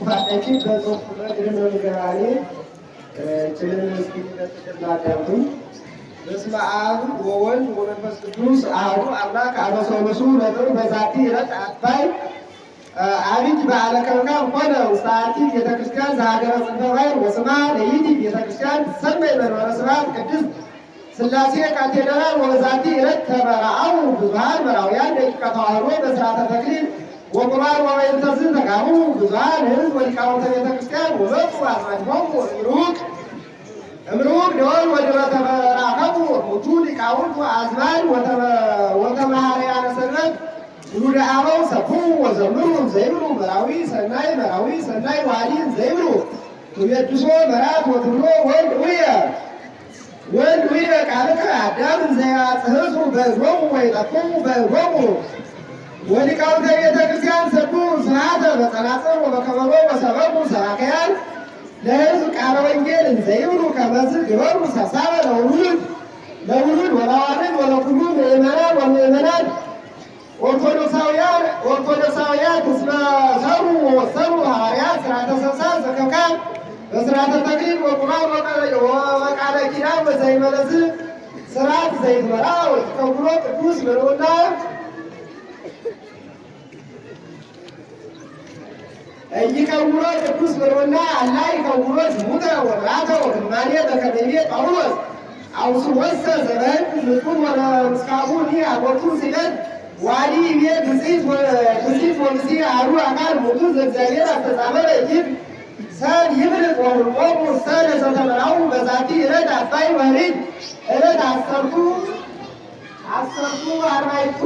ፋደቂ በጽሁፍ መድህን ገራኔ ችልን እስኪተላቀቁ በስመ አብ ወወልድ ወመንፈስ ቅዱስ አሐዱ አምላክ አበሰለሱ ነጥብ በዛቲ ዕለት አባይ አብይ በዓለ ከብካብ ኮነ ውስጣቲ ቤተክርስቲያን ዘሀገረ ጽንፈ ባሕር ወስማ ለይእቲ ቤተክርስቲያን ትሰመይ መንበረ ስብሐት ቅድስት ሥላሴ ካቴድራል ወበዛቲ ዕለት ተመርዐው ብዙኃን መራውያን ደቂቀ ተዋሕዶ በሥርዓተ ተክሊል ወቁርባን ወበእንተ ተጋቡ ብዙኃን ሕዝብ ወሊቃውንተ ቤተክርስቲያን ወመፁ አጽናፈሙ እምሩቅ ደወል ወድረ ተራከቡ ሙቱ ሊቃውንት ወአዝማን ወተመሃርያነ ሰንበት ውሉደ አበው ሰብሑ ወዘምሩ ዘይብሉ መራዊ ሰናይ ዋሊን ዘይብሉ ትቤድሶ መራት ወትብሎ ወልድ ውየ ቃልከ አዳም ዘያጽህጹ በእግሮሙ ወይጠፍኡ በእግሮሙ ወሊቃውንተ ቤተክርስቲያን ሰዱ ስርዓተ በጸናጽል ወበከበሮ ወሰበኩ ሰባክያን ለሕዝብ ቃለ ወንጌል እንዘይብሉ ከመዝ ግበሩ ሰሳበ ለውሉድ ወለዋልድ ወለኩሉ ምእመናን ወምእመናት ኦርቶዶክሳውያን እስመ ሰሩ ሐዋርያት ሥርዓተ ሰብሳብ ዘከብካብ በሥርዓተ ተክሊል ወቁርባን ወቃለ ኪዳን ወዘይመለዝ ሥርዓት ዘይትመራ ወይትከውኖ ቅዱስ ምልዑና ይከውኖ ቅዱስ ምልዑና አላ ይከውኖ ዝሙተ ወምራተ ወግማኔ በከመ ይቤ ጳውሎስ አውስወሰ ዘበህግ ንጹሕ ወለምስካቡኒ አቦቱ ሲለት ዋዲ ይቤ ብፅዕት ወምሲ አሐዱ አካል ሙቱ ዘእግዚአብሔር አስተጻመረ ይብ ሰብ ይብልጥ ወምልቆሙ ሰነ ዘተመርዐው በዛቲ ዕለት አባይ ወኅሪድ ዕለት አሰርቱ አርባዕቱ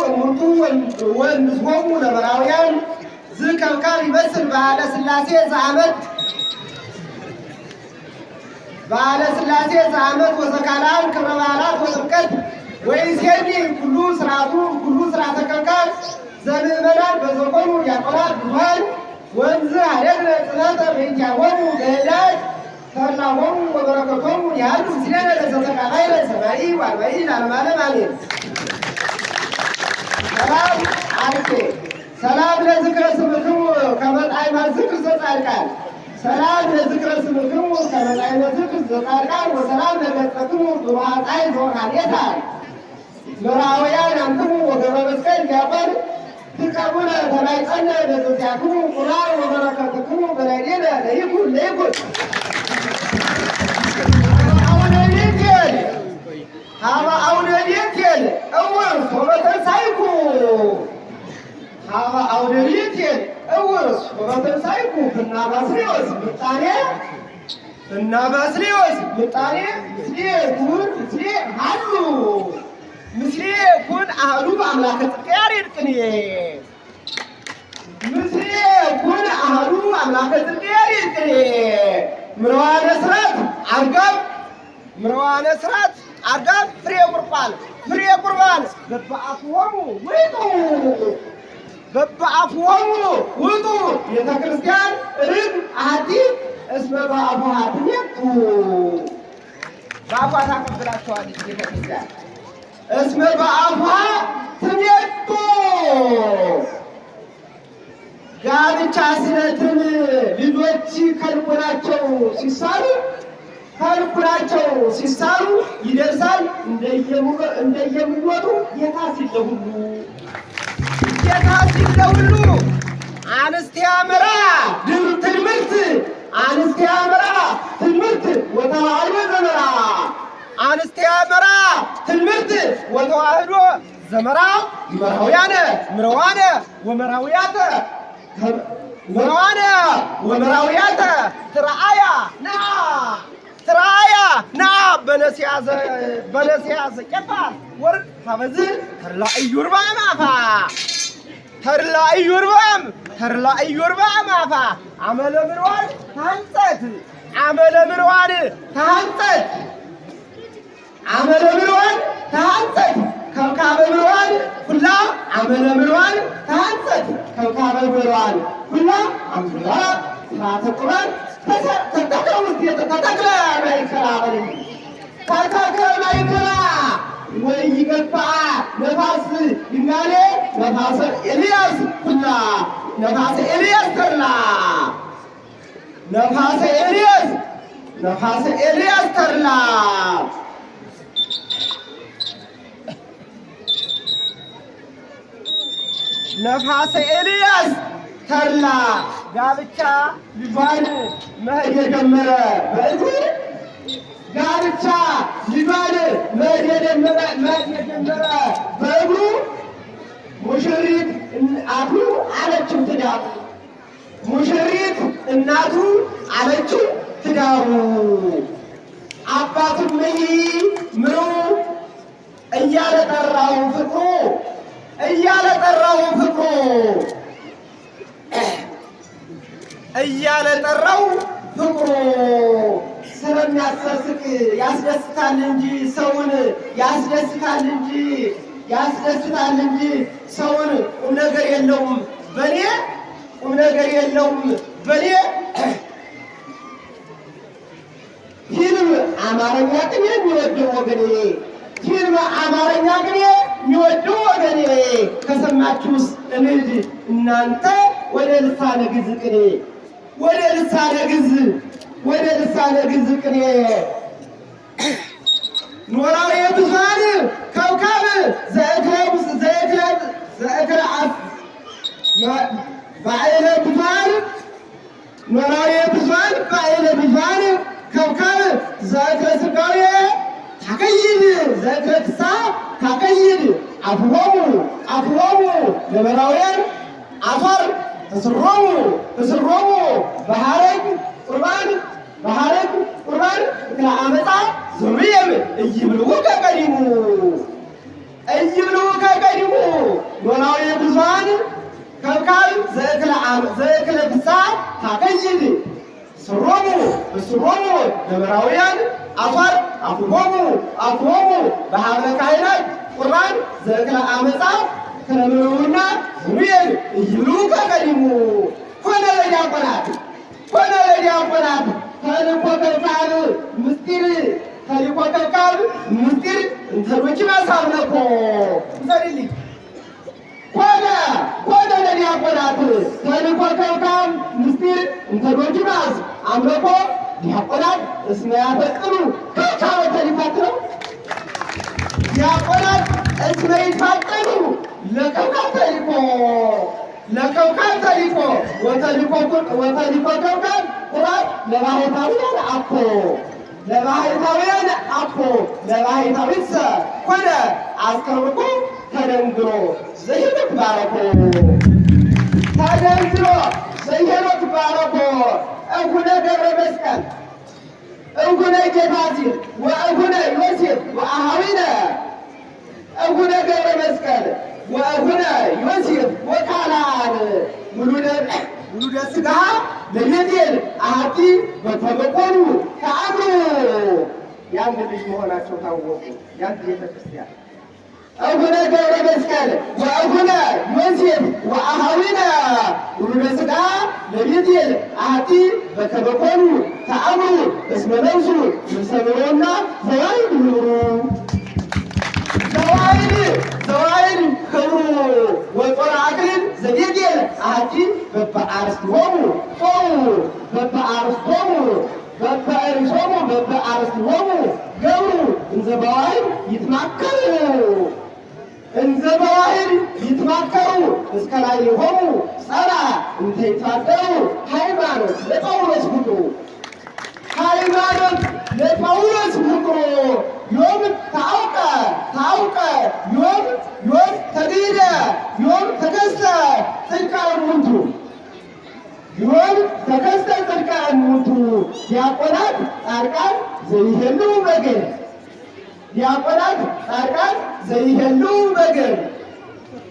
እሙንቱ ወንድሞሙ ለመራውያን ዝከብካብ ይመስል በዓለ ሥላሴ ዘዓመት ወዘካልአን ክብረ በዓላት ወጥምቀት ወይሴኒ ኩሉ ሥርዓተ ከብካብ ዘምእመናን በዘቆሙ ዲያቆናት ብዙኃን ወንዝ ሀደግነ ጽነተ በእንቲአሆሙ በህዳት ተድላሆሙ ወበረከቶሙ ያህሉ ምስሌነ ለዘተቃባይነ ሰማይ ወአርባዕቱ ለዓለመ ዓለም አሜን። ሰላም ለዝክረ ስምክሙ ከመ ጣዕመ ዝክር ዘጻድቃን ሰላም ለዝክረ ስምክሙ ከመ ጣዕመ ዝክር ዘጻድቃን ወሰላም ለገጸክሙ ብሩሃ ፀሐይ ዘወርኃኔታ መራውያን አንትሙ ወገብረ መስቀል ዲያቆን ትቀቡነ ተባይጸነ በዘዚአክሙ ቁርባን ወበረከትክሙ በላዕሌነ ለይኩን ሀበ አውደ ቤቴል እውርስ ወበተንሣእኩ እና ባስልዮስ ምጣኔ ምስሌ ኩን አሐዱ በአምላከ ጽድቅ ያሬድ ቅኔ ምርዋነ ሥርዓት አርጋብ ፍሬ ቁርባን በበአፍሆሙ ውጡ ቤተ ክርስቲያን ርግብ አሐቲ እስመ በአፉሃ ትሜቱ በአፏ ታቀብላቸዋለች ቤተ ክርስቲያን እስመ በአፉሃ ትሜቱ ጋብቻ ስለትን ልጆች ከልቡናቸው ሲሳሉ ይደርሳል እንደየምኞቱ ጌታ ሲለሁሉ አንስቲያ መራ ትምህርት ወተዋሕዶ ዘመራ ወተዋሕዶ ዘመራ ወመራውያተ ትርአያ ና በለስያ ዘቄፋ ወርቅ ሀበዝ ተድላ ኢዮርብዓም አፋ አመለ ምርዋን ተሃንጸት ከብካበ ምርዋን ሁላ አመለ ምርዋን ተሃንጸት ከብካበ ምርዋን ሁላ አምራ ሥርዓተ ቁርባን ተተክለ ማእከላ በበአ ነፋስ ድንጋሌ ነፋሰ ኤልያስ ኩላ ነፋሰ ኤልያስ ተርላ ነፋሰ ኤልያስ ተርላ ነፋሰ ኤልያስ ተርላ ጋብቻ ልጇን መሄድ የጀመረ በእግሩ ጋብቻ ልጇን መሄድ የጀመረ በእግሩ ሙሽሪት እናቱ አለችው ትዳሩ ሙሽሪት እናቱ አለችው ትዳሩ አባቱም ምሩ እያለ ጠራው ፍቅሩ እያለ ጠራው ፍቅሩ ስለሚያሰስቅ ያስደስታል እንጂ ሰውን ያስደስታል እንጂ ሰውን ቁም ነገር የለውም በኔ ፊልም አማርኛ ቅኔ የሚወደው ወገኔ የሚወደው ወገኔ ከሰማችሁስ እንሂድ እናንተ ወደ ልሳነ ግዕዝ ቅኔ ወደ ልሳነ ግዕዝ ቅኔ ኖላዊ ብዙኃን ከውካብ ዘእክለ ባዕለ ብዙኃን ኖላዊ ብዙኃን ባዕለ ብዙኃን ከውካብ ዘእክለ ሥጋዌ ታከይድ ዘእክለ ፍስሓ ታከይድ አፍሆሙ ለመራውያን አፈር እስሮሙ በሐረግ ቁርባን እክለ አመፃ ዙርየም እይብልዑ ከቀዲሙ ኖላዊ ብዙኃን ከውካብ ዘእክለ ፍስሓ ታከይድ እስሮሙ ለመራውያን አፈር አፍሆሙ በሐበ ካህናት ቁርባን ዘእክለ አመፃ ከመምሩና ዙርየም እይብልዑ ከቀዲሙ ኮነ ለዲያቆናት ተልእኮ ከልካብ ምስጢር እንተሎች ማሳምነኮ ዘሪልኝ ኮነ ለዲያቆናት ተልእኮ ከልካብ ምስጢር እንተሎች ማስ አምለኮ ዲያቆናት እስመ ያፈቅሩ ከካበ ተሊፋት ነው ዲያቆናት እስመ ይፋቀሩ ለከውካብ ተሊኮ ወተሊኮ ከውካብ ቁርባን ለባሕታውያን አኮ ለባሕታዊሰ ኮነ አስከርኮ ተደንግሮ ዘይሄኖት ባረኮ እጉነ ገብረ መስቀል እጉነ ጌታሲር ወእጉነ ዮሴፍ ወአኀዊነ እጉነ ገብረ መስቀል ወእጉነ ዮሴፍ ወካልአን ውሉደ ሥጋ ለቤቴል አሐቲ በተበቆሉ ተአምሩ የአንድ ልጅ መሆናቸው ታወቁ። የአንድ ቤተክርስቲያን እጉነ ገብረ መስቀል ወእጉነ ዮሴፍ ወአኀዊነ ውሉደ ሥጋ ለቤቴል አሐቲ በተበቆሉ ተአምሩ እስመ ነፍሱ ልብሰ ዘዋይድ ህብሩ ዘዋይድ ክብሩ ወጦር አክሊል ዘቤቴል አሐቲ በበአርስቶሙ ገብሩ እንዘ በዋይድ ይትማከሩ እስከ ላዕሌሆሙ ጸራ እንተ ይትፋቀሩ ሃይማኖት ለጳውሎስ ፍቅሩ ዮም ታውቀ ዮም ተግሂደ ዮም ተከስተ ጽድቀ እሙንቱ ዲያቆናት ጻድቃን ዘይሄሉ በገር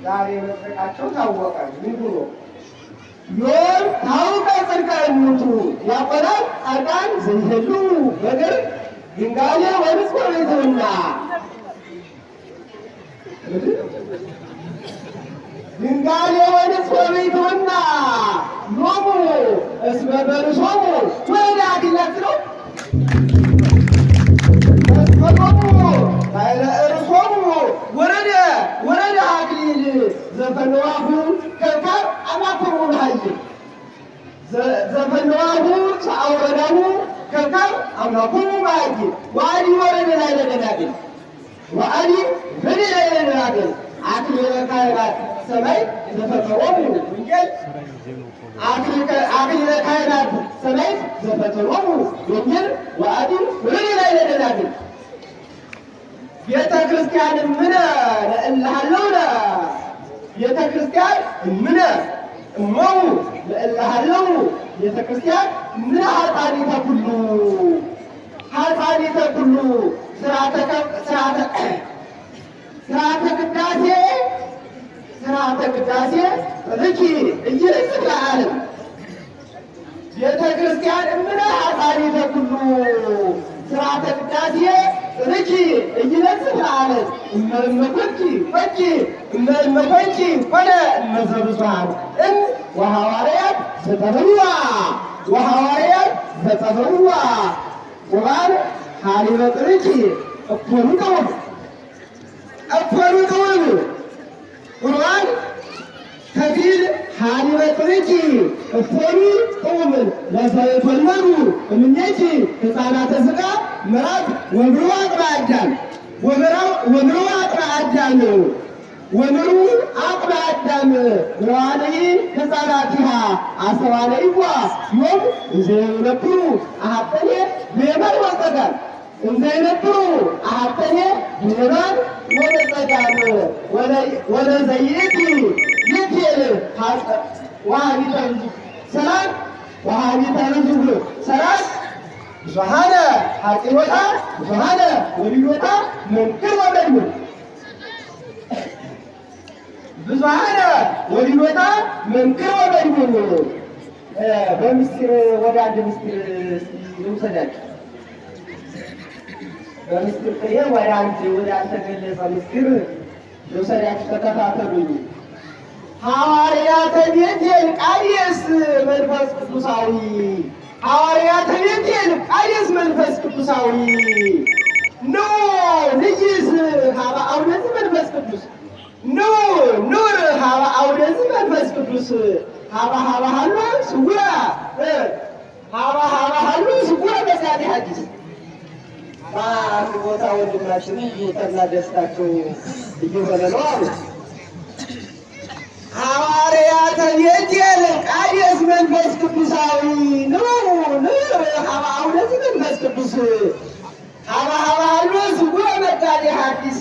ዛሬ መጽደቃቸው ታወቀ። ምን ብሎ ዮም ታውቀ ጽድቀ እሙንቱ ዲያቆናት ጻድቃን ዘይሄሉ በገር ድንጋሌ ወንጽሖ ቤትህና ሎሙ እስመ በርእሶሙ ወይዳ ግለት ነው እስመ ሎሙ ባይለ እርሶሙ ዘፈነዋሁ ከካር አማኮሩ ሀይ ዘፈነዋሁ ሰአወረዳሁ ከካር አማኮሩ ሀይ ዋዲ ወረደ ላይ ለደናገል ዋዲ በኔ ላይ ለደናገል አክሊለ ካህናት ሰማይ ዘፈተሮሙ ወንጌል አክሊለ ካህናት ሰማይ ዘፈተሮሙ ወንጌል ዋዲ በኔ ላይ ለደናገል ቤተ ክርስቲያን ምነ ለእልሃለውነ ቤተ ክርስቲያን ምነ እመው ለእልሃለው ቤተ ክርስቲያን ምነ ሀጣኒተ ኩሉ ስርዓተ ቅዳሴ ርኪ እይርጽ ለዓለም ቤተ ክርስቲያን ምነ ሀጣኒተ ኩሉ ስርዓተ ቅዳሴ ርኪ እይነጽ ለዓለም እመመኮንኪ ኮነ እመዘብዙኃን ወሐዋርያት ዘጠበብዋ ቁርባን ሀሊበ ጥርኪ እኮኑ ጥበብ ቁርባን ከፊል ሀሊበ ጥርኪ እኮኑ ጥበብ ለዘተወለዱ እምኔኪ ሕፃናተ ሥጋ ምዕራፍ ወምርዋ አጥራ አዳም ወምርዋ አጥራ አዳም ወምሩ አጥራ አዳም ምርዋነይ ሕፃናቲሃ አስተዋነይዋ ዮም እንዘይነብሩ አሐተኔ ብየማን ወጸጋም እንዘይነብሩ አሐተኔ ብየማን ወጸጋም ወለዘይእቲ ይእዜል ወሀቢተ ርዙቅ ሰላም ወሀቢተ ርዙቅ ሰላም ብዙኃነ ኃጢአታ ብዙኃነ ወሪዶታ መንክር ወመንክር ብዙኃነ ወሪዶታ መንክር ወመንክር በምስጢር ወደ አንድ ምስጢር ልውሰዳችሁ። በምስጢር ፍሬ ወደ አልተገለጸ ምስጢር ልውሰዳችሁ። ተከታተሉኝ። ሐዋርያተ ቤቴል ቃዴስ መንፈስ ቅዱሳዊ ሐዋርያተ ቤቴል ቃዴስ መንፈስ ቅዱሳዊ ኑ ንይስ ሀበ አውደዝ መንፈስ ቅዱስ ኑር ሀበ አውደዝ መንፈስ ቅዱስ ሀበ ሀሎ ስውራ ሀበ ሀሎ ስውራ በዛቲ ሐዲስ በአንድ ቦታ ወንድማችን ተድላ ደስታቸው እየሆነ ነው አሉ። ሐዋርያተ ቤቴል ቃዴስ መንፈስ ቅዱሳዊ ሀበ አውደዝ መንፈስ ቅዱስ ሀበ ሀሎ ስውራ መጋዴ ሐዲስ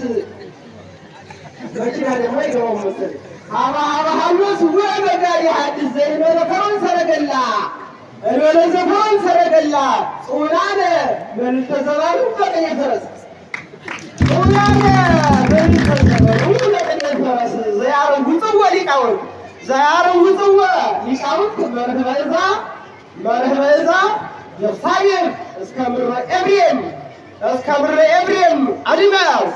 መኪና ደግሞ ይገባው መሰለኝ። ሀበ ሀሎ ስውራ መጋዴ ሐዲስ ዘይኖረፈውን ሰረገላ እንበለዘፈውን ሰረገላ ጾናነ መልዕልተ ዘባሉ በቀኝ ፈረስ ጾናነ መልዕልተ ዘባሉ በቀኝ ፈረስ ዘያረጉጽወ ሊቃውንት መርህበ ዕዛ የሳይር እስከ ምድረ ኤፍሬም አድማስ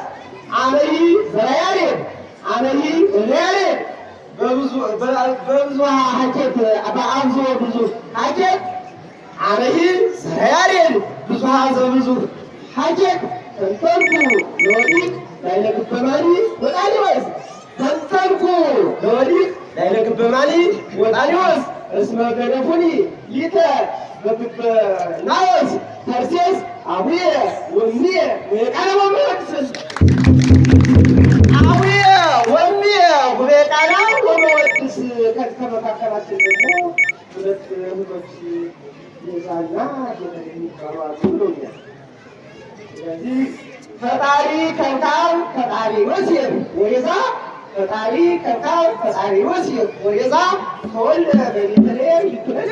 አነይ ዘያሬድ አነይ ዘያሬድ በብዙ ሀኬት በአብዞ ብዙ ሀኬት አነይ ዘያሬድ ብዙሃ ዘብዙ ሀኬት ተንተንኩ ለወዲቅ ላይለግበማኒ ወጣሊወስ ተንተንኩ ለወዲቅ ላይለግበማኒ ወጣሊወስ እስመ ገደፉኒ ሊተ በግበ ናወስ ተርሴስ አቡየ ወምኔ ወቃለ ወመወድስ አቡየ ወምኔ ወቃለ ወመወድስ ከመካከላችን ደግሞ ሁለት እህቶች የዛና የሚባሉ ብሎኛል። ስለዚህ ፈጣሪ ከንካም ፈጣሪ ዮሴፍ ወይዛ ፈጣሪ ከንካም ፈጣሪ ዮሴፍ ወይዛ ተወልደ በቤተልሔም ይትወለድ